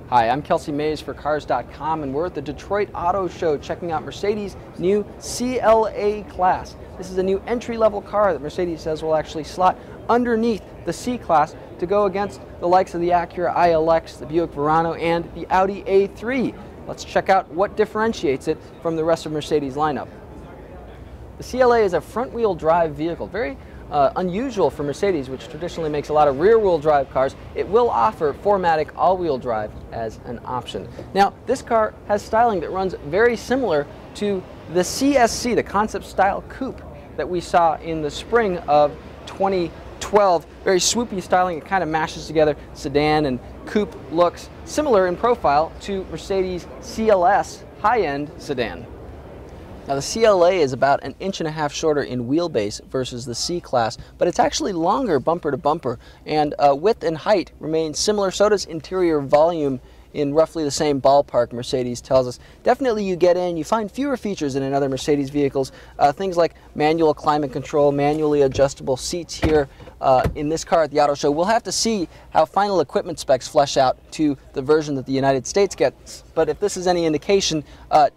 Hi, I'm Kelsey Mays for Cars.com, and we're at the Detroit Auto Show checking out Mercedes' new CLA class. This is a new entry-level car that Mercedes says will actually slot underneath the C class to go against the likes of the Acura ILX, the Buick Verano, and the Audi A3. Let's check out what differentiates it from the rest of Mercedes' lineup. The CLA is a front-wheel drive vehicle, very unusual for Mercedes, which traditionally makes a lot of rear-wheel drive cars. It will offer 4MATIC all-wheel drive as an option. Now, this car has styling that runs very similar to the CSC, the concept style coupe that we saw in the spring of 2012. Very swoopy styling. It kind of mashes together sedan and coupe looks, similar in profile to Mercedes CLS high-end sedan. Now, the CLA is about 1.5 inches shorter in wheelbase versus the C-Class, but it's actually longer bumper to bumper, and width and height remain similar. So does interior volume in roughly the same ballpark, Mercedes tells us. Definitely you get in, you find fewer features than in other Mercedes vehicles. Things like manual climate control, manually adjustable seats here in this car at the auto show. We'll have to see how final equipment specs flesh out to the version that the United States gets, but if this is any indication,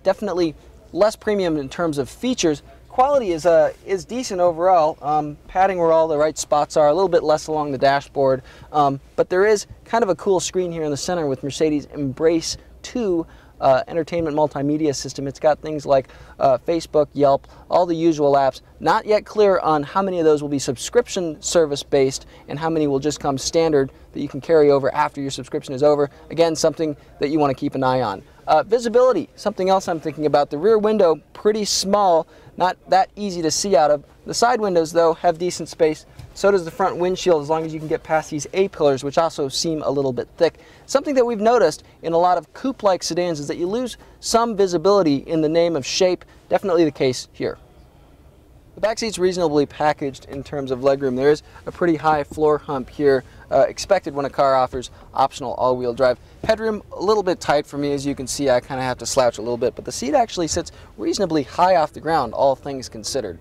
definitely less premium in terms of features. Quality is decent overall. Padding where all the right spots are, a little bit less along the dashboard, but there is kind of a cool screen here in the center with Mercedes Embrace 2 entertainment multimedia system. It's got things like Facebook, Yelp, all the usual apps. Not yet clear on how many of those will be subscription service based and how many will just come standard that you can carry over after your subscription is over. Again, something that you want to keep an eye on. Visibility, something else I'm thinking about. The rear window, pretty small, not that easy to see out of. The side windows, though, have decent space. So does the front windshield, as long as you can get past these A-pillars, which also seem a little bit thick. Something that we've noticed in a lot of coupe-like sedans is that you lose some visibility in the name of shape. Definitely the case here. The back seat's reasonably packaged in terms of legroom. There is a pretty high floor hump here, expected when a car offers optional all-wheel drive. Headroom a little bit tight for me, as you can see. I kind of have to slouch a little bit, but the seat actually sits reasonably high off the ground, all things considered.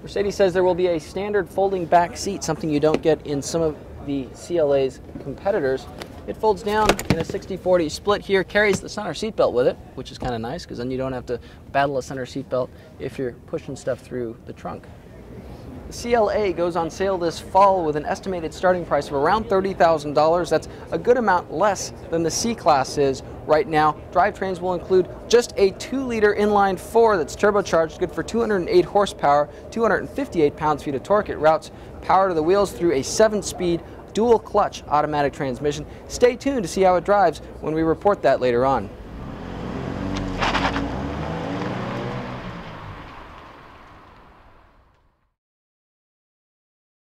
Mercedes says there will be a standard folding back seat, something you don't get in some of the CLA's competitors. It folds down in a 60-40 split here, carries the center seatbelt with it, which is kind of nice because then you don't have to battle a center seatbelt if you're pushing stuff through the trunk. The CLA goes on sale this fall with an estimated starting price of around $30,000. That's a good amount less than the C-Class is right now. Drivetrains will include just a 2-liter inline-4 that's turbocharged, good for 208 horsepower, 258 pounds-feet of torque. It routes power to the wheels through a 7-speed dual-clutch automatic transmission. Stay tuned to see how it drives when we report that later on.